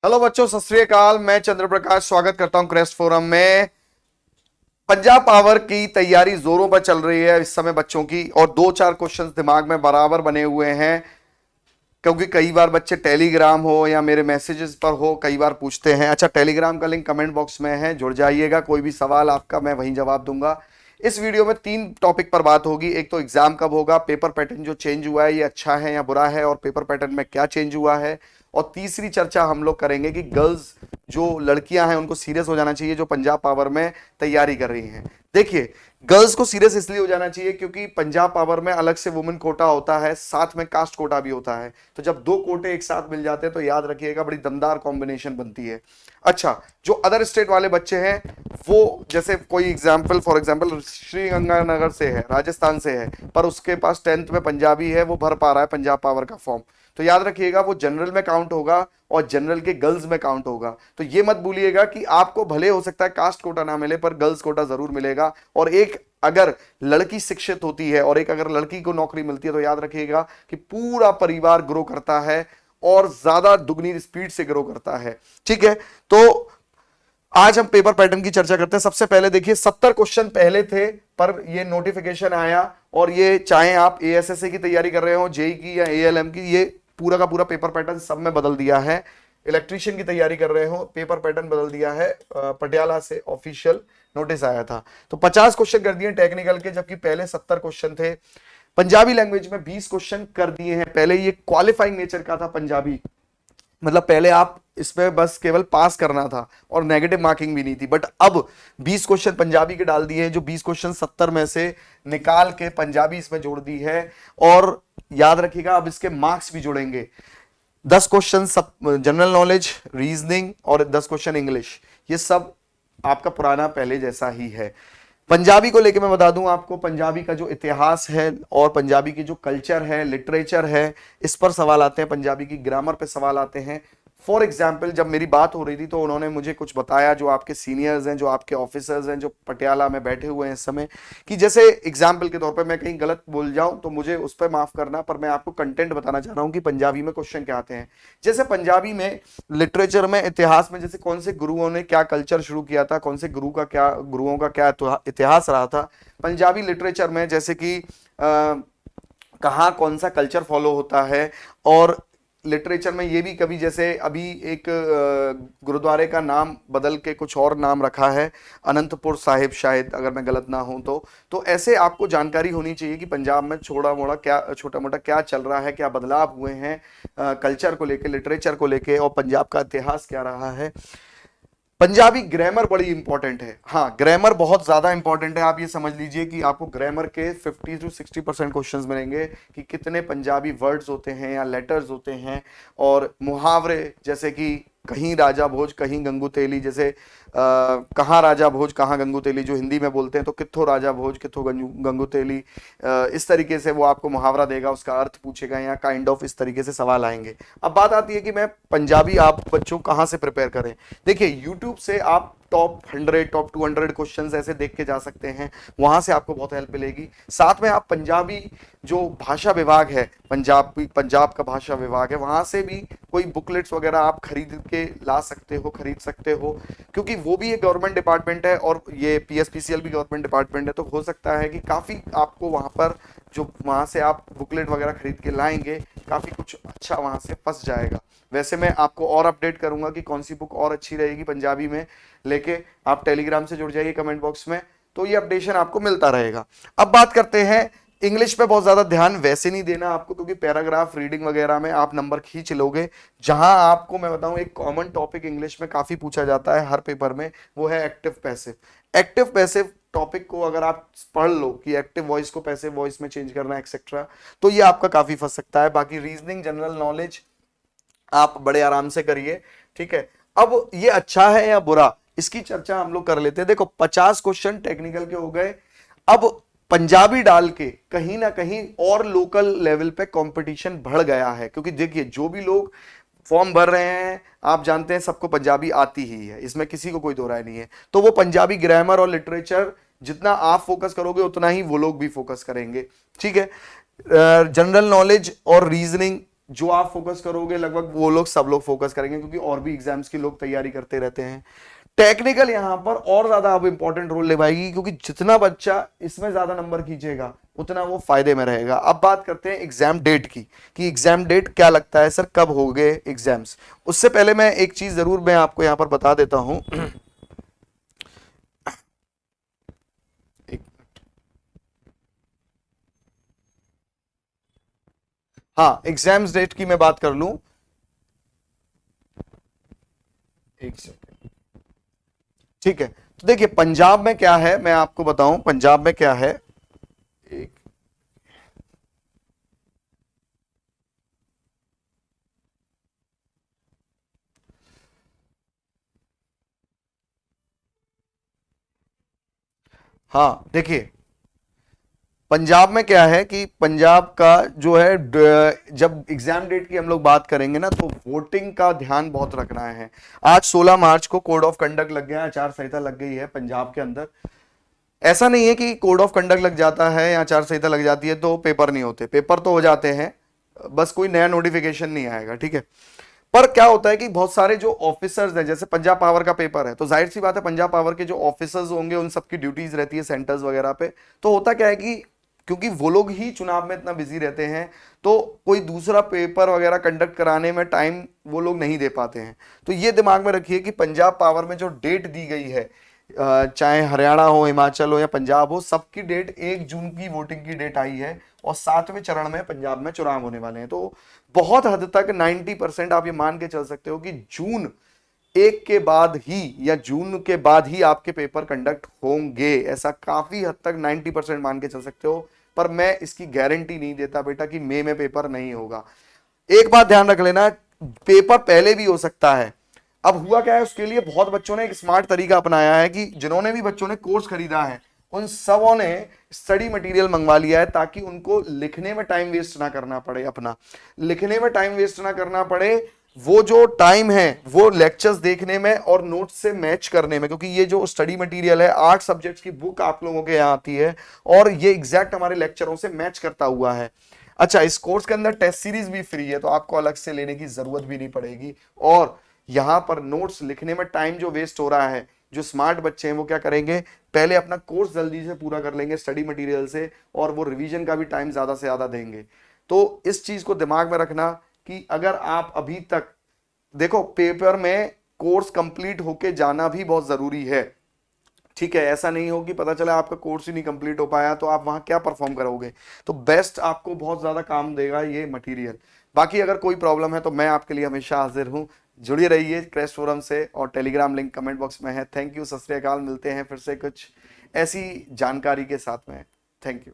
Hello बच्चों, सत श्री अकाल। मैं चंद्र प्रकाश स्वागत करता हूं क्रेस्ट फोरम में। पंजाब पावर की तैयारी जोरों पर चल रही है इस समय बच्चों की, और दो चार क्वेश्चंस दिमाग में बराबर बने हुए हैं, क्योंकि कई बार बच्चे टेलीग्राम हो या मेरे मैसेजेस पर हो, कई बार पूछते हैं। अच्छा, टेलीग्राम का लिंक कमेंट बॉक्स में है, जुड़ जाइएगा। कोई भी सवाल आपका मैं वहीं जवाब दूंगा। इस वीडियो में तीन टॉपिक पर बात होगी। एक तो एग्जाम कब होगा, पेपर पैटर्न जो चेंज हुआ है ये अच्छा है या बुरा है, और पेपर पैटर्न में क्या चेंज हुआ है। और तीसरी चर्चा हम लोग करेंगे कि गर्ल्स जो लड़कियां हैं उनको सीरियस हो जाना चाहिए जो पंजाब पावर में तैयारी कर रही हैं। देखिए, गर्ल्स को सीरियस इसलिए हो जाना चाहिए क्योंकि पंजाब पावर में अलग से वुमेन कोटा होता है, साथ में कास्ट कोटा भी होता है। तो जब दो कोटे एक साथ मिल जाते हैं तो याद रखिएगा बड़ी दमदार कॉम्बिनेशन बनती है। अच्छा, जो अदर स्टेट वाले बच्चे हैं वो, जैसे कोई एग्जाम्पल फॉर एग्जाम्पल श्रीगंगानगर से है, राजस्थान से है, पर उसके पास 10th में पंजाबी है, वो भर पा रहा है पंजाब पावर का फॉर्म, तो याद रखिएगा वो जनरल में काउंट होगा और जनरल के गर्ल्स में काउंट होगा। तो ये मत भूलिएगा कि आपको भले हो सकता है कास्ट कोटा ना मिले पर गर्ल्स कोटा जरूर मिलेगा। और एक अगर लड़की शिक्षित होती है और एक अगर लड़की को नौकरी मिलती है तो याद रखिएगा कि पूरा परिवार ग्रो करता है और ज्यादा दुगनी स्पीड से ग्रो करता है। ठीक है, तो आज हम पेपर पैटर्न की चर्चा करते हैं। सबसे पहले देखिए, 70 क्वेश्चन पहले थे पर ये नोटिफिकेशन आया, और ये चाहे आप एएसएससी की तैयारी कर रहे हो, जेई की या एएलएम की, ये पूरा का पूरा पेपर पैटर्न सब में बदल दिया है। इलेक्ट्रीशियन की तैयारी कर रहे हो, पेपर पैटर्न बदल दिया है। पटियाला से ऑफिशियल नोटिस आया था। तो 50 क्वेश्चन कर दिए टेक्निकल के, जबकि पहले 70 क्वेश्चन थे। पंजाबी लैंग्वेज में 20 क्वेश्चन कर दिए हैं। पहले ये क्वालिफाइंग नेचर का था पंजाबी, मतलब पहले आप इसमें बस केवल पास करना था और नेगेटिव मार्किंग भी नहीं थी, बट अब 20 क्वेश्चन पंजाबी के डाल दिए हैं। जो 20 क्वेश्चन 70 में से निकाल के पंजाबी इसमें जोड़ दी है। और याद रखिएगा अब इसके मार्क्स भी जुड़ेंगे। 10 क्वेश्चन सब जनरल नॉलेज, रीजनिंग, और 10 क्वेश्चन इंग्लिश। ये सब आपका पुराना पहले जैसा ही है। पंजाबी को लेके मैं बता दूं आपको, पंजाबी का जो इतिहास है और पंजाबी की जो कल्चर है, लिटरेचर है, इस पर सवाल आते हैं। पंजाबी की ग्रामर पे सवाल आते हैं। फॉर एग्जाम्पल, जब मेरी बात हो रही थी तो उन्होंने मुझे कुछ बताया, जो आपके सीनियर्स हैं, जो आपके ऑफिसर्स हैं, जो पटियाला में बैठे हुए हैं इस समय, कि जैसे एग्जाम्पल के तौर पे मैं कहीं गलत बोल जाऊं तो मुझे उस पर माफ करना, पर मैं आपको कंटेंट बताना चाह रहा हूं कि पंजाबी में क्वेश्चन क्या आते हैं। जैसे पंजाबी में लिटरेचर में, इतिहास में, जैसे कौन से गुरुओं ने क्या कल्चर शुरू किया था, कौन से गुरुओं का क्या इतिहास रहा था। पंजाबी लिटरेचर में जैसे कि कहाँ कौन सा कल्चर फॉलो होता है। और लिटरेचर में ये भी कभी, जैसे अभी एक गुरुद्वारे का नाम बदल के कुछ और नाम रखा है, अनंतपुर साहिब शायद, अगर मैं गलत ना हूं तो ऐसे आपको जानकारी होनी चाहिए कि पंजाब में छोटा मोटा क्या चल रहा है, क्या बदलाव हुए हैं कल्चर को लेके, लिटरेचर को लेके, और पंजाब का इतिहास क्या रहा है। पंजाबी ग्रामर बड़ी इंपॉर्टेंट है। हाँ, ग्रामर बहुत ज्यादा इंपॉर्टेंट है। आप ये समझ लीजिए कि आपको ग्रामर के 50 to 60% क्वेश्चंस मिलेंगे कि कितने पंजाबी वर्ड्स होते हैं या लेटर्स होते हैं। और मुहावरे, जैसे कि कहीं राजा भोज कहीं गंगू तेली, जैसे कहाँ राजा भोज कहाँ गंगू तेली, जो हिंदी में बोलते हैं तो कित्थों राजा भोज कित्थों गंगू तेली, इस तरीके से वो आपको मुहावरा देगा, उसका अर्थ पूछेगा, या काइंड ऑफ इस तरीके से सवाल आएंगे। अब बात आती है कि मैं पंजाबी आप बच्चों कहाँ से प्रिपेयर करें। देखिए, यूट्यूब से आप टॉप 100 टॉप 200 क्वेश्चंस ऐसे देख के जा सकते हैं, वहां से आपको बहुत हेल्प मिलेगी। साथ में आप पंजाबी जो भाषा विभाग है, पंजाब का भाषा विभाग है, वहां से भी कोई बुकलेट्स वगैरह आप खरीद के ला सकते हो, खरीद सकते हो, क्योंकि वो भी एक गवर्नमेंट डिपार्टमेंट है और ये पीएसपीसीएल भी गवर्नमेंट डिपार्टमेंट है। तो हो सकता है कि काफी आपको वहां पर, जो वहां से आप बुकलेट वगैरह खरीद के लाएंगे, काफी कुछ अच्छा वहां से फंस जाएगा। वैसे मैं आपको और अपडेट करूंगा कि कौन सी बुक और अच्छी रहेगी पंजाबी में लेके। आप टेलीग्राम से जुड़ जाइए कमेंट बॉक्स में, तो ये अपडेशन आपको मिलता रहेगा। अब बात करते हैं इंग्लिश पे। बहुत ज्यादा ध्यान वैसे नहीं देना आपको, क्योंकि पैराग्राफ रीडिंग वगैरह में आप नंबर खींच लोगे। जहां आपको मैं बताऊं, एक कॉमन टॉपिक इंग्लिश में काफी पूछा जाता है हर पेपर में, वो है active passive. Active passive topic को अगर आप पढ़ लो कि एक्टिव वॉइस को पैसिव वॉइस में चेंज करना एक्सेट्रा, तो ये आपका काफी फंस सकता है। बाकी रीजनिंग, जनरल नॉलेज आप बड़े आराम से करिए। ठीक है, अब ये अच्छा है या बुरा, इसकी चर्चा हम लोग कर लेते हैं। देखो, 50 क्वेश्चन टेक्निकल के हो गए। अब पंजाबी डाल के कहीं ना कहीं और लोकल लेवल पे कंपटीशन बढ़ गया है, क्योंकि देखिए जो भी लोग फॉर्म भर रहे हैं, आप जानते हैं सबको पंजाबी आती ही है, इसमें किसी को कोई दो राय नहीं है। तो वो पंजाबी ग्रामर और लिटरेचर जितना आप फोकस करोगे उतना ही वो लोग भी फोकस करेंगे। ठीक है, जनरल नॉलेज और रीजनिंग जो आप फोकस करोगे लगभग वो लोग सब लोग फोकस करेंगे, क्योंकि और भी एग्जाम्स की लोग तैयारी करते रहते हैं। टेक्निकल यहां पर और ज्यादा अब इंपॉर्टेंट रोल निभाएगी, क्योंकि जितना बच्चा इसमें ज्यादा नंबर खींचेगा उतना वो फायदे में रहेगा। अब बात करते हैं एग्जाम डेट की, कि एग्जाम डेट क्या लगता है सर, कब हो गए एग्जाम्स। उससे पहले मैं एक चीज जरूर मैं आपको यहां पर बता देता हूं। एक, हाँ, एग्जाम्स डेट की मैं बात कर लूं, एक सेकंड, ठीक है। तो देखिए पंजाब में क्या है, मैं आपको बताऊं पंजाब में क्या है। एक, हाँ देखिए पंजाब में क्या है कि पंजाब का जो है जब एग्जाम डेट की हम लोग बात करेंगे ना, तो वोटिंग का ध्यान बहुत रखना है। आज 16 मार्च को कोड ऑफ कंडक्ट लग गया, आचार संहिता लग गई है पंजाब के अंदर। ऐसा नहीं है कि कोड ऑफ कंडक्ट लग जाता है या आचार संहिता लग जाती है तो पेपर नहीं होते, पेपर तो हो जाते हैं, बस कोई नया नोटिफिकेशन नहीं आएगा, ठीक है। पर क्या होता है कि बहुत सारे जो ऑफिसर्स हैं, जैसे पंजाब पावर का पेपर है, तो जाहिर सी बात है पंजाब पावर के जो ऑफिसर्स होंगे उन सबकी ड्यूटीज रहती है सेंटर्स वगैरह पे। तो होता क्या है कि क्योंकि वो लोग ही चुनाव में इतना बिजी रहते हैं, तो कोई दूसरा पेपर वगैरह कंडक्ट कराने में टाइम वो लोग नहीं दे पाते हैं। तो ये दिमाग में रखिए कि पंजाब पावर में जो डेट दी गई है, चाहे हरियाणा हो, हिमाचल हो या पंजाब हो, सबकी डेट 1 जून की वोटिंग की डेट आई है, और 7वें चरण में पंजाब में चुनाव होने वाले हैं। तो बहुत हद तक 90% आप ये मान के चल सकते हो कि जून 1 के बाद ही या जून के बाद ही आपके पेपर कंडक्ट होंगे, ऐसा काफी हद तक 90% मान के चल सकते हो। पर मैं इसकी गारंटी नहीं देता बेटा कि मई में पेपर नहीं होगा। एक बात ध्यान रख लेना, पेपर पहले भी हो सकता है। अब हुआ क्या है, उसके लिए बहुत बच्चों ने एक स्मार्ट तरीका अपनाया है कि जिन्होंने भी बच्चों ने कोर्स खरीदा है उन सबों ने स्टडी मटेरियल मंगवा लिया है, ताकि उनको लिखने में टाइम वेस्ट ना करना पड़े, अपना लिखने में टाइम वेस्ट ना करना पड़े। वो जो टाइम है वो लेक्चर्स देखने में और नोट्स से मैच करने में, क्योंकि ये जो स्टडी मटेरियल है 8 सब्जेक्ट्स की बुक आप लोगों के यहाँ आती है, और ये एग्जैक्ट हमारे लेक्चरों से मैच करता हुआ है। अच्छा, इस कोर्स के अंदर टेस्ट सीरीज भी फ्री है, तो आपको अलग से लेने की जरूरत भी नहीं पड़ेगी। और यहां पर नोट्स लिखने में टाइम जो वेस्ट हो रहा है, जो स्मार्ट बच्चे हैं वो क्या करेंगे, पहले अपना कोर्स जल्दी से पूरा कर लेंगे स्टडी मटेरियल से, और वो रिवीजन का भी टाइम ज्यादा से ज्यादा देंगे। तो इस चीज को दिमाग में रखना कि अगर आप अभी तक देखो, पेपर में कोर्स कंप्लीट होके जाना भी बहुत जरूरी है, ठीक है। ऐसा नहीं हो कि पता चला आपका कोर्स ही नहीं कंप्लीट हो पाया तो आप वहां क्या परफॉर्म करोगे। तो बेस्ट आपको बहुत ज्यादा काम देगा ये मटेरियल। बाकी अगर कोई प्रॉब्लम है तो मैं आपके लिए हमेशा हाजिर हूं। जुड़े रहिए क्रेस्ट फोरम से, और टेलीग्राम लिंक कमेंट बॉक्स में है। थैंक यू, सत श्री अकाल, मिलते हैं फिर से कुछ ऐसी जानकारी के साथ में। Thank you.